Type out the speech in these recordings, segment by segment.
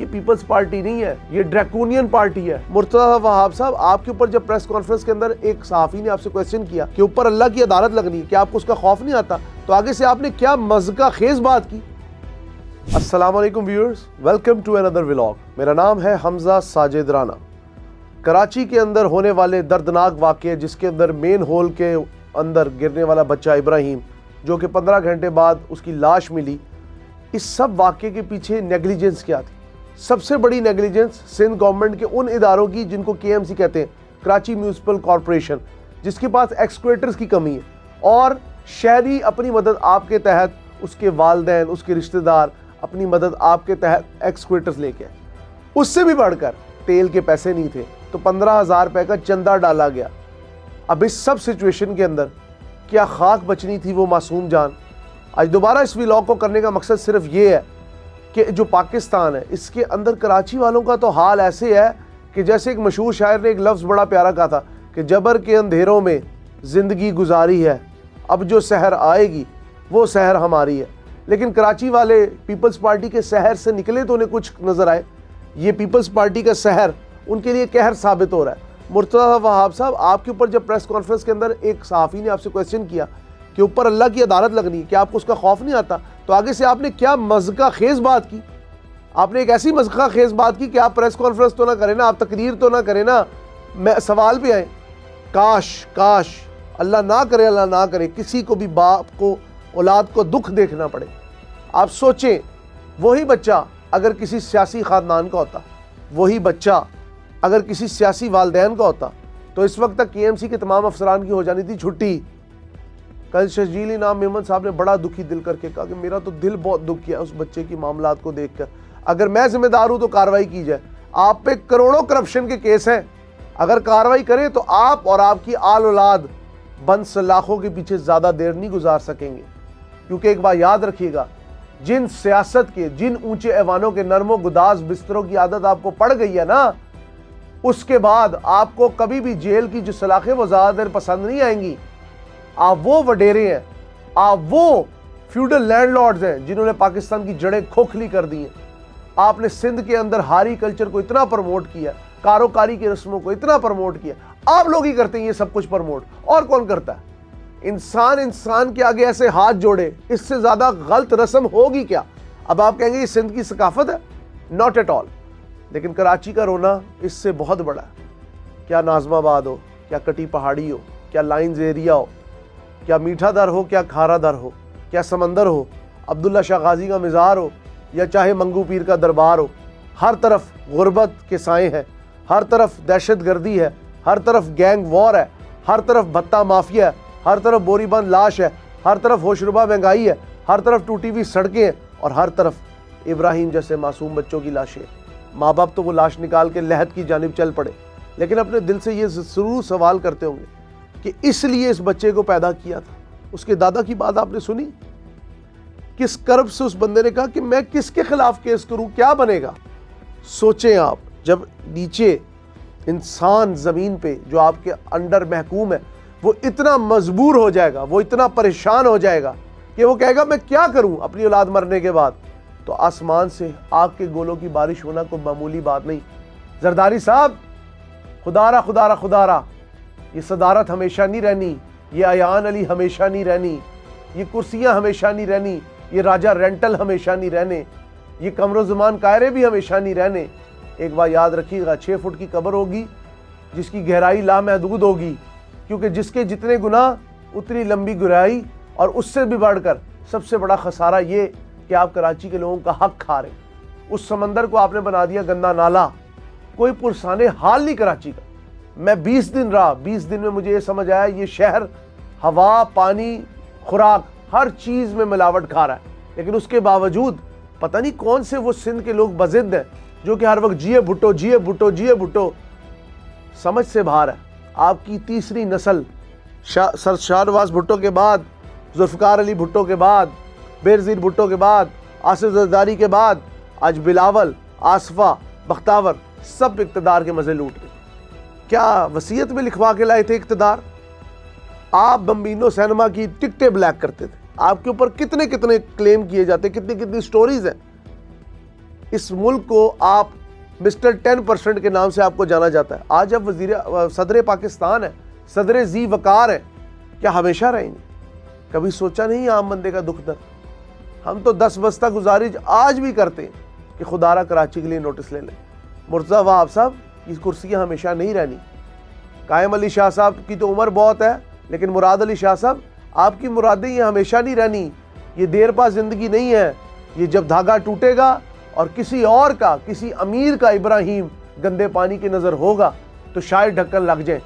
یہ Peoples party نہیں ہے، یہ ڈریکونین پارٹی ہے۔ مرتضی وہاب صاحب، آپ کے اوپر جب پریس کانفرنس کے اندر ایک صحافی نے آپ سے کویسچن کیا کہ اوپر اللہ کی عدالت لگنی ہے، کیا آپ کو اس کا خوف نہیں آتا؟ تو آگے سے آپ نے کیا مذاق خیز بات کی۔ السلام علیکم ویورز، ویلکم ٹو اندر ولاگ۔ میرا نام ہے حمزہ ساجد رانا۔ کراچی کے اندر ہونے والے دردناک واقعے، جس کے اندر مین ہول کے اندر گرنے والا بچہ ابراہیم، جو کہ 15 گھنٹے بعد اس کی لاش ملی، اس سب واقعے کے پیچھے نیگلیجنس کیا تھی؟ سب سے بڑی نیگلیجنس سندھ گورنمنٹ کے ان اداروں کی جن کو KMC کہتے ہیں، کراچی میونسپل کارپوریشن، جس کے پاس ایکسکویٹرز کی کمی ہے، اور شہری اپنی مدد آپ کے تحت، اس کے والدین، اس کے رشتہ دار اپنی مدد آپ کے تحت ایکسکویٹرز لے کے آئے۔ اس سے بھی بڑھ کر تیل کے پیسے نہیں تھے تو 15,000 روپے کا چندہ ڈالا گیا۔ اب اس سب سچویشن کے اندر کیا خاک بچنی تھی وہ معصوم جان؟ آج دوبارہ اس ولاگ کو کرنے کا مقصد صرف یہ ہے کہ جو پاکستان ہے، اس کے اندر کراچی والوں کا تو حال ایسے ہے کہ جیسے ایک مشہور شاعر نے ایک لفظ بڑا پیارا کہا تھا کہ جبر کے اندھیروں میں زندگی گزاری ہے، اب جو سحر آئے گی وہ سحر ہماری ہے۔ لیکن کراچی والے پیپلز پارٹی کے سحر سے نکلے تو انہیں کچھ نظر آئے، یہ پیپلز پارٹی کا سحر ان کے لیے قہر ثابت ہو رہا ہے۔ مرتضی وہاب صاحب، آپ کے اوپر جب پریس کانفرنس کے اندر ایک صحافی نے آپ سے کویسچن کیا کہ اوپر اللہ کی عدالت لگنی ہے، کیا آپ کو اس کا خوف نہیں آتا؟ تو آگے سے آپ نے کیا مذاق خیز بات کی؟ آپ نے ایک ایسی مذاق خیز بات کی کہ آپ پریس کانفرنس تو نہ کریں نا، آپ تقریر تو نہ کریں نا، میں سوال پہ آئیں۔ کاش اللہ نہ کرے کسی کو بھی باپ کو، اولاد کو دکھ دیکھنا پڑے۔ آپ سوچیں، وہی بچہ اگر کسی سیاسی خاندان کا ہوتا، وہی بچہ اگر کسی سیاسی والدین کا ہوتا، تو اس وقت تک KMC کے تمام افسران کی ہو جانی تھی چھٹی۔ کل شرجیل انعام میمن صاحب نے بڑا دکھی دل کر کے کہا کہ میرا تو دل بہت دکھ کیا اس بچے کی معاملات کو دیکھ کر، اگر میں ذمہ دار ہوں تو کارروائی کی جائے۔ آپ پہ کروڑوں کرپشن کے کیس ہیں، اگر کارروائی کریں تو آپ اور آپ کی آل اولاد بند سلاخوں کے پیچھے زیادہ دیر نہیں گزار سکیں گے۔ کیونکہ ایک بات یاد رکھیے گا، جن سیاست کے، جن اونچے ایوانوں کے نرم و گداز بستروں کی عادت آپ کو پڑ گئی ہے نا، اس کے بعد آپ کو کبھی بھی جیل کی جو سلاخیں وہ زیادہ دیر پسند نہیں آئیں گی۔ آپ وہ وڈیرے ہیں، آپ وہ فیوڈل لینڈ لارڈز ہیں جنہوں نے پاکستان کی جڑیں کھوکھلی کر دی ہیں۔ آپ نے سندھ کے اندر ہاری کلچر کو اتنا پروموٹ کیا، کاروکاری کی رسموں کو اتنا پروموٹ کیا، آپ لوگ ہی کرتے ہیں یہ سب کچھ پروموٹ، اور کون کرتا ہے؟ انسان کے آگے ایسے ہاتھ جوڑے، اس سے زیادہ غلط رسم ہوگی کیا؟ اب آپ کہیں گے یہ سندھ کی ثقافت ہے؟ Not at all. لیکن کراچی کا رونا اس سے بہت بڑا ہے۔ کیا ناظم آباد ہو، کیا کٹی پہاڑی ہو، کیا لائنز ایریا ہو، کیا میٹھا در ہو، کیا کھارا در ہو، کیا سمندر ہو، عبداللہ شاہ غازی کا مزار ہو، یا چاہے منگو پیر کا دربار ہو، ہر طرف غربت کے سائے ہیں، ہر طرف دہشت گردی ہے، ہر طرف گینگ وار ہے، ہر طرف بھتہ مافیا ہے، ہر طرف بوری بند لاش ہے، ہر طرف ہوشربا مہنگائی ہے، ہر طرف ٹوٹی ہوئی سڑکیں ہیں، اور ہر طرف ابراہیم جیسے معصوم بچوں کی لاشیں۔ ماں باپ تو وہ لاش نکال کے لحد کی جانب چل پڑے، لیکن اپنے دل سے یہ ضرور سوال کرتے ہوں گے کہ اس لیے اس بچے کو پیدا کیا تھا۔ اس کے دادا کی بات آپ نے سنی؟ کس کرب سے اس بندے نے کہا کہ میں کس کے خلاف کیس کروں، کیا بنے گا؟ سوچیں آپ، جب نیچے انسان زمین پہ جو آپ کے انڈر محکوم ہے، وہ اتنا مجبور ہو جائے گا، وہ اتنا پریشان ہو جائے گا کہ وہ کہے گا میں کیا کروں اپنی اولاد مرنے کے بعد، تو آسمان سے آگ کے گولوں کی بارش ہونا کوئی معمولی بات نہیں۔ زرداری صاحب، خدارہ یہ صدارت ہمیشہ نہیں رہنی، یہ ایان علی ہمیشہ نہیں رہنی، یہ کرسیاں ہمیشہ نہیں رہنی، یہ راجہ رینٹل ہمیشہ نہیں رہنے، یہ قمر و زمان قاہرے بھی ہمیشہ نہیں رہنے۔ ایک بات یاد رکھیے گا، 6 فٹ کی قبر ہوگی جس کی گہرائی لامحدود ہوگی، کیونکہ جس کے جتنے گناہ اتنی لمبی گہرائی، اور اس سے بھی بڑھ کر سب سے بڑا خسارہ یہ کہ آپ کراچی کے لوگوں کا حق کھا رہے ہیں۔ اس سمندر کو آپ نے بنا دیا گندا نالا، کوئی پرسانے حال نہیں کراچی کا۔ میں 20 دن رہا، 20 دن میں مجھے یہ سمجھ آیا یہ شہر ہوا، پانی، خوراک، ہر چیز میں ملاوٹ کھا رہا ہے، لیکن اس کے باوجود پتہ نہیں کون سے وہ سندھ کے لوگ بضد ہیں جو کہ ہر وقت جیے بھٹو سمجھ سے باہر ہے۔ آپ کی تیسری نسل سر شاہ نواز بھٹو کے بعد، ذوالفقار علی بھٹو کے بعد، بےنظیر بھٹو کے بعد، آصف زرداری کے بعد، آج بلاول، آصفہ، بختاور سب اقتدار کے مزے لوٹ گئے۔ کیا وصیت میں لکھوا کے لائے تھے اقتدار؟ آپ بمبینو سینما کی ٹکٹیں بلیک کرتے تھے، آپ کے اوپر کتنے کلیم کیے جاتے، کتنی سٹوریز ہیں۔ اس ملک کو آپ مسٹر 10% کے نام سے آپ کو جانا جاتا ہے. آج اب صدر پاکستان ہے, صدر ذی وقار ہے, کیا ہمیشہ رہیں گے؟ کبھی سوچا نہیں عام بندے کا دکھ درد؟ ہم تو 10 بستہ گزارش آج بھی کرتے ہیں کہ خدا را کراچی کے لیے نوٹس لے لیں. مرتضیٰ وہاب صاحب کی کرسیاں ہمیشہ نہیں رہنی. قائم علی شاہ صاحب کی تو عمر بہت ہے, لیکن مراد علی شاہ صاحب آپ کی مرادیں یہ ہمیشہ نہیں رہنی. یہ دیر پا زندگی نہیں ہے. یہ جب دھاگا ٹوٹے گا اور کسی اور کا, کسی امیر کا ابراہیم گندے پانی کی نظر ہوگا تو شاید ڈھکن لگ جائیں.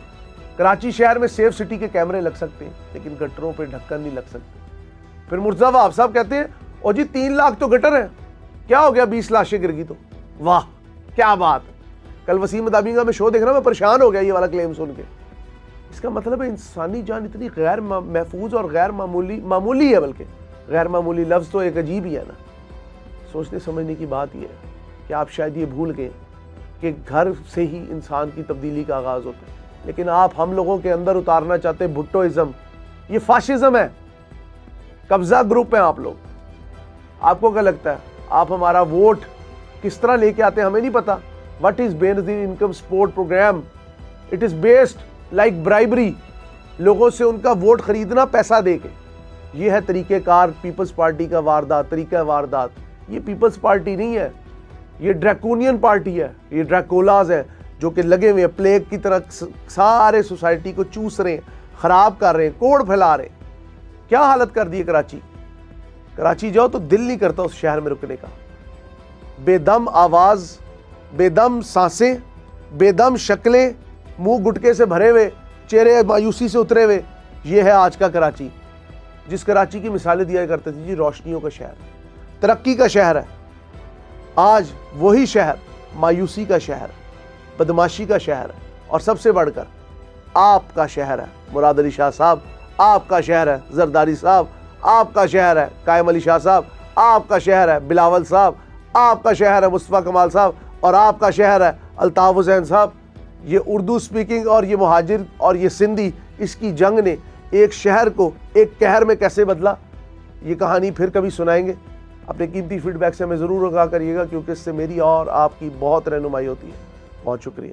کراچی شہر میں سیف سٹی کے کیمرے لگ سکتے ہیں, لیکن گٹروں پہ ڈھکن نہیں لگ سکتے. پھر مرتضیٰ وہاب صاحب کہتے ہیں او جی 3 لاکھ تو گٹر ہے, کیا ہو گیا 20 لاشیں گر گئی تو. واہ کیا بات. کل وسیم مدابینگا میں شو دیکھ رہا, میں پریشان ہو گیا یہ والا کلیم سن کے. اس کا مطلب ہے انسانی جان اتنی غیر محفوظ اور غیر معمولی ہے, بلکہ غیر معمولی لفظ تو ایک عجیب ہی ہے نا. سوچنے سمجھنے کی بات یہ ہے کہ آپ شاید یہ بھول گئے کہ گھر سے ہی انسان کی تبدیلی کا آغاز ہوتا ہے, لیکن آپ ہم لوگوں کے اندر اتارنا چاہتے ہیں بھٹوازم. یہ فاشزم ہے, قبضہ گروپ ہیں آپ لوگ. آپ کو کیا لگتا ہے آپ ہمارا ووٹ کس طرح لے کے آتے ہیں؟ ہمیں نہیں پتا. What is Benazir income support program? It is based like bribery. لوگوں سے ان کا ووٹ خریدنا پیسہ دے کے. یہ ہے طریقہ کار پیپلز پارٹی کا واردات, طریقہ واردات. یہ پیپلز پارٹی نہیں ہے, یہ ڈریکونین پارٹی ہے. یہ ڈریکولاز ہے جو کہ لگے ہوئے ہیں پلیگ کی طرح, سارے سوسائٹی کو چوس رہے ہیں, خراب کر رہے ہیں, کوڑ پھیلا رہے ہیں. کیا حالت کر دی ہے کراچی. کراچی جاؤ تو دل نہیں کرتا اس شہر میں رکنے کا. بے دم آواز, بے دم سانسیں, بے دم شکلیں, منہ گٹکے سے بھرے ہوئے, چہرے مایوسی سے اترے ہوئے. یہ ہے آج کا کراچی, جس کراچی کی مثالیں دیا کرتے تھے جی روشنیوں کا شہر, ترقی کا شہر ہے. آج وہی شہر مایوسی کا شہر, بدماشی کا شہر ہے, اور سب سے بڑھ کر آپ کا شہر ہے. مراد علی شاہ صاحب آپ کا شہر ہے, زرداری صاحب آپ کا شہر ہے, قائم علی شاہ صاحب آپ کا شہر ہے, بلاول صاحب آپ کا شہر ہے, مصطفیٰ کمال صاحب اور آپ کا شہر ہے, الطاف حسین صاحب. یہ اردو سپیکنگ اور یہ مہاجر اور یہ سندھی, اس کی جنگ نے ایک شہر کو ایک قہر میں کیسے بدلا, یہ کہانی پھر کبھی سنائیں گے. اپنے قیمتی فیڈ بیک سے ہمیں ضرور آگاہ کریے گا, کیونکہ اس سے میری اور آپ کی بہت رہنمائی ہوتی ہے. بہت شکریہ.